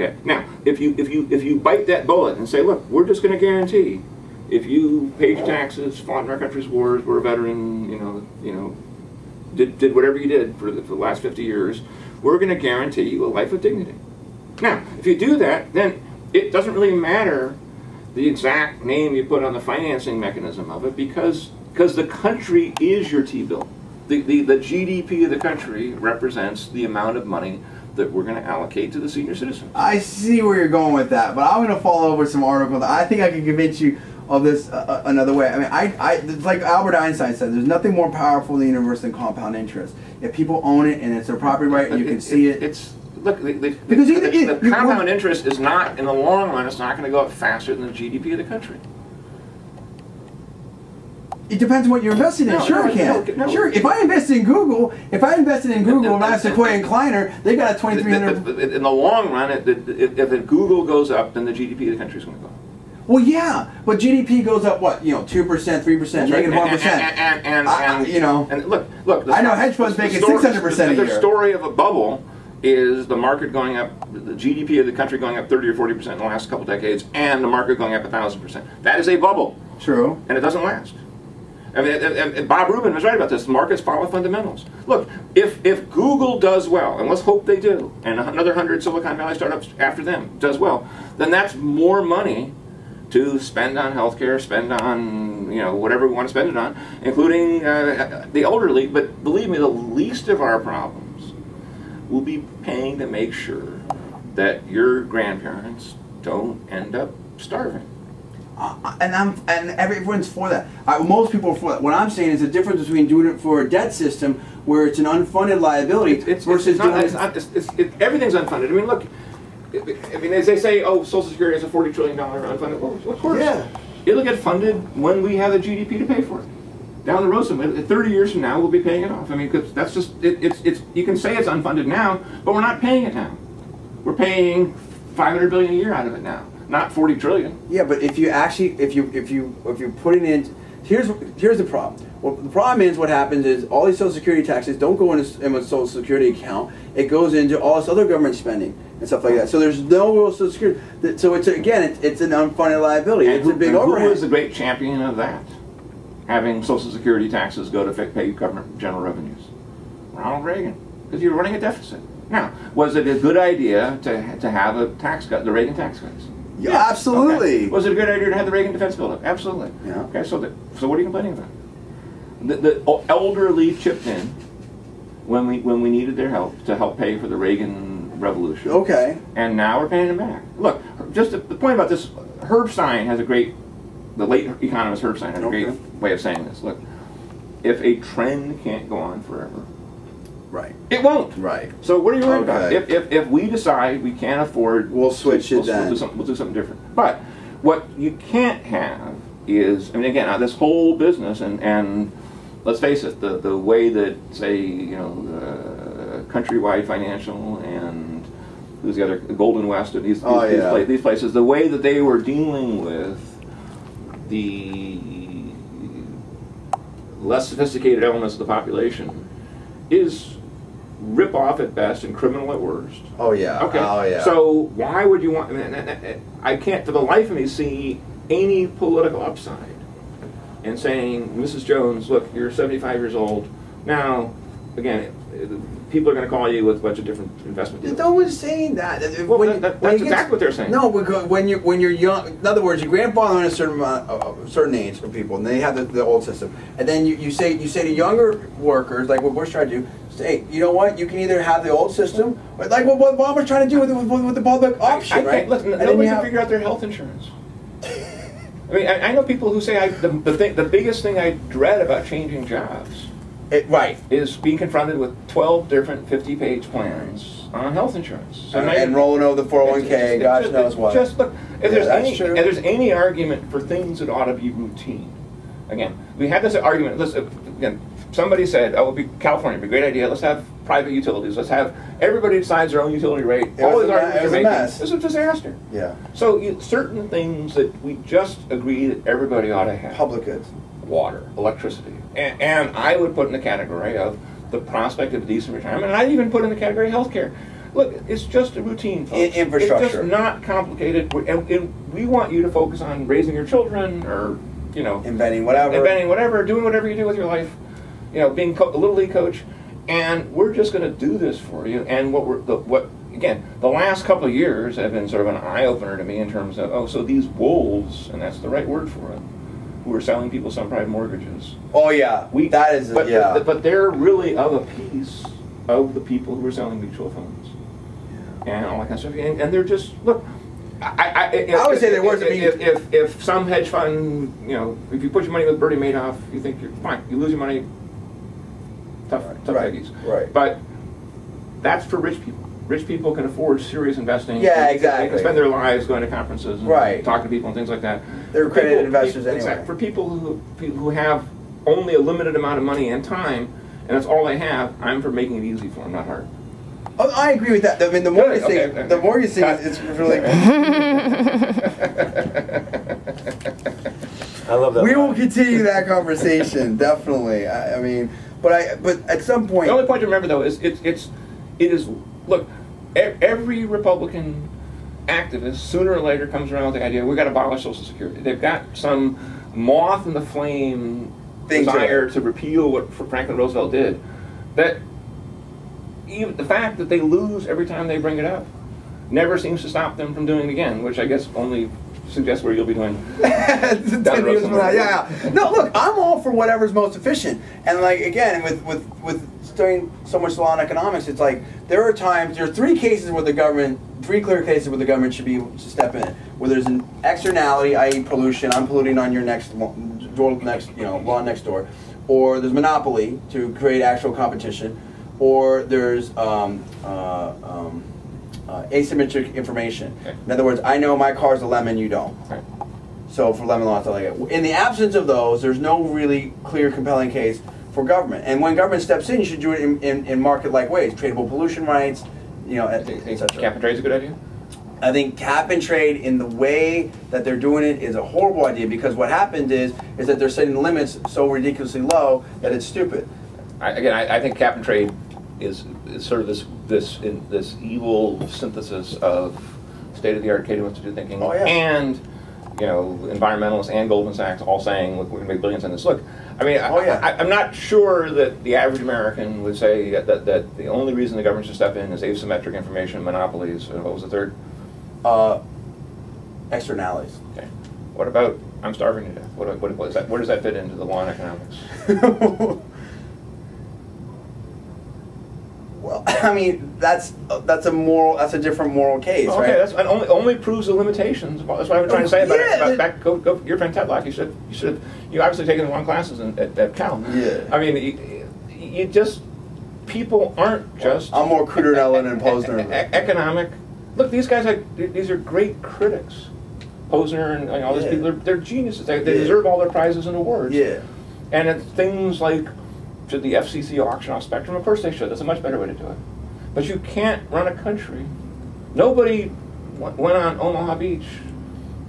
Okay. Now, if you bite that bullet and say, look, we're just going to guarantee, if you paid your taxes, fought in our country's wars, were a veteran, did whatever you did for the last 50 years, we're going to guarantee you a life of dignity. Now, if you do that, then it doesn't really matter the exact name you put on the financing mechanism of it, because the country is your T-bill. The GDP of the country represents the amount of money that we're going to allocate to the senior citizens. I see where you're going with that, but I'm going to follow up with some articles. I think I can convince you of this another way. I mean, it's like Albert Einstein said, there's nothing more powerful in the universe than compound interest. If people own it and it's their property right and you can see it. Look, the compound interest is not, in the long run, it's not going to go up faster than the GDP of the country. It depends on what you're investing in. Sure, it can. No. Sure. If I invested in Google, last Sequoia and Kleiner, they got a 2,300. In the long run, if Google goes up, then the GDP of the country is going to go up. Well, yeah, but GDP goes up what? 2%, 3%, negative 1%. And look. I know hedge funds making 600% a year. The story of a bubble is the market going up, the GDP of the country going up 30 or 40% in the last couple decades, and the market going up 1,000%. That is a bubble. True. And it doesn't last. I mean, and Bob Rubin was right about this. The markets follow fundamentals. Look, if Google does well, and let's hope they do, and another 100 Silicon Valley startups after them does well, then that's more money to spend on healthcare, spend on whatever we want to spend it on, including the elderly. But believe me, the least of our problems will be paying to make sure that your grandparents don't end up starving. And everyone's for that. Most people are for that. What I'm saying is the difference between doing it for a debt system where it's an unfunded liability versus everything's unfunded. I mean, look. I mean, as they say, oh, Social Security is a $40 trillion unfunded. Well, of course. Yeah. It'll get funded when we have the GDP to pay for it. Down the road, 30 years from now, we'll be paying it off. I mean, because that's just you can say it's unfunded now, but we're not paying it now. We're paying $500 billion a year out of it now, not $40 trillion. Yeah, but if you actually if you put it in, here's the problem. Well, the problem is what happens is all these Social Security taxes don't go in a Social Security account. It goes into all this other government spending and stuff like that. So there's no real Social Security. So it's again, it's an unfunded liability. And it's a big overhead. Who is the great champion of that? Having Social Security taxes go to pay government general revenues? Ronald Reagan, because you're running a deficit. Now, was it a good idea to have a tax cut, the Reagan tax cuts? Yeah, absolutely. Okay. Was it a good idea to have the Reagan defense bill up? Absolutely. Yeah. Okay, so what are you complaining about? The elderly chipped in when we needed their help to help pay for the Reagan Revolution. Okay. And now we're paying them back. Look, just the point about this, Herb Stein has a great, the late economist Herb Stein has a great way of saying this. Look, if a trend can't go on forever, right, it won't. Right. So what are you worried about? If we decide we can't afford, we'll switch it then. We'll do something different. But what you can't have is, I mean, again, this whole business and let's face it, the way that, say, Countrywide Financial and who's the other, Golden West, and these places, the way that they were dealing with the less sophisticated elements of the population is rip-off at best and criminal at worst. Oh, yeah. Okay. Oh, yeah. So why would you want, I can't for the life of me see any political upside and saying, Mrs. Jones, look, you're 75 years old. Now, again, people are going to call you with a bunch of different investment deals. No one's saying that. Well, that's exactly what they're saying. No, because when you're young, in other words, your grandfather on a certain age for people, and they have the old system, and then you say to younger workers, like what Bush tried to do, say, you know what, you can either have the old system, or like what Obama's trying to do with the public option, right? Listen, nobody can figure out their health insurance. I mean, I know people who say the biggest thing I dread about changing jobs is being confronted with 12 different 50-page plans on health insurance. So and rolling over the 401k, gosh knows what. Just look, if there's any argument for things that ought to be routine, again, we had this argument. Again, somebody said, "Oh, California would be a great idea. Let's have private utilities. Let's have everybody decides their own utility rate." All these arguments are making. This is a disaster. Yeah. So certain things that we just agree that everybody ought to have. Public goods. Water, electricity, and I would put in the category of the prospect of a decent retirement, and I'd even put in the category of healthcare. Look, it's just a routine, folks. Infrastructure. It's just not complicated. And we want you to focus on raising your children, or inventing whatever, doing whatever you do with your life. Being a little league coach, and we're just going to do this for you. And again, the last couple of years have been sort of an eye opener to me in terms of so these wolves, and that's the right word for it, who are selling people subprime mortgages. Oh yeah, But they're really of a piece of the people who are selling mutual funds and all that kind of stuff. And they're just I would say they're worse. If some hedge fund, if you put your money with Bernie Madoff, you think you're fine. You lose your money. Tough biggies. Right. But that's for rich people. Rich people can afford serious investing. Yeah, exactly. They can spend their lives going to conferences and talking to people and things like that. They're accredited investors anyway. Exactly. For people who have only a limited amount of money and time, and that's all they have, I'm for making it easy for them, not hard. Oh, I agree with that. I mean, the more you sing, it's really. I love that. We will continue that conversation, definitely. I mean, but at some point. The only point to remember though is it is look, every Republican activist sooner or later comes around with the idea we've got to abolish Social Security. They've got some moth in the flame desire to repeal what Franklin Roosevelt did. That even the fact that they lose every time they bring it up never seems to stop them from doing it again, which I guess only suggests where you'll be doing 10 years from now. Yeah. No, look, I'm all for whatever's most efficient. And again, with studying so much law and economics, it's there are three clear cases where the government should be able to step in. Where there's an externality, i.e. pollution, I'm polluting on your lawn next door, or there's monopoly to create actual competition, or there's asymmetric information. Okay. In other words, I know my car's a lemon, you don't. Okay. So for lemon law, stuff like that. In the absence of those, there's no really clear, compelling case for government. And when government steps in, you should do it in market-like ways. Tradable pollution rights, etc. Cap and trade is a good idea? I think cap and trade in the way that they're doing it is a horrible idea, because what happened is that they're setting limits so ridiculously low that it's stupid. I think cap and trade is sort of this evil synthesis of state-of-the-art Cato Institute thinking, and environmentalists and Goldman Sachs all saying, look, we're going to make billions on this. Look, I mean, I'm not sure that the average American would say that the only reason the government should step in is asymmetric information monopolies. What was the third? Externalities. Okay. What about I'm starving to death? What is that? Where does that fit into the law and economics? Well, I mean, that's a different moral case, right? Okay, that's only proves the limitations. That's what I'm trying to say about your friend Tedlock. You obviously taken the wrong classes at Cal. Yeah. I mean, you just people aren't just. I'm more Cruder-Ellen and Posner. Economic. Look, these guys these are great critics. Posner and all these people, they're geniuses. They deserve all their prizes and awards. Yeah. And it's things like, should the FCC auction off spectrum? Of course they should. That's a much better way to do it. But you can't run a country. Nobody went on Omaha Beach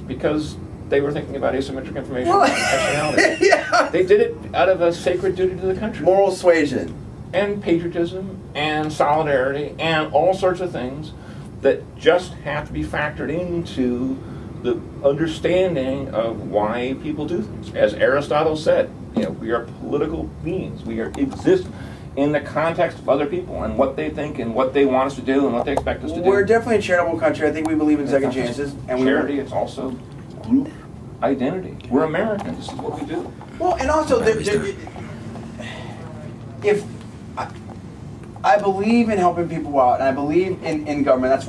because they were thinking about asymmetric information and externality. Yeah. They did it out of a sacred duty to the country. Moral suasion. And patriotism and solidarity and all sorts of things that just have to be factored into the understanding of why people do things. As Aristotle said, we are political beings. We exist in the context of other people and what they think and what they want us to do and what they expect us to do. We're definitely a charitable country. I think we believe in second chances. And charity, it's also group identity. We're Americans. This is what we do. Well, and also, if I believe in helping people out, and I believe in government, that's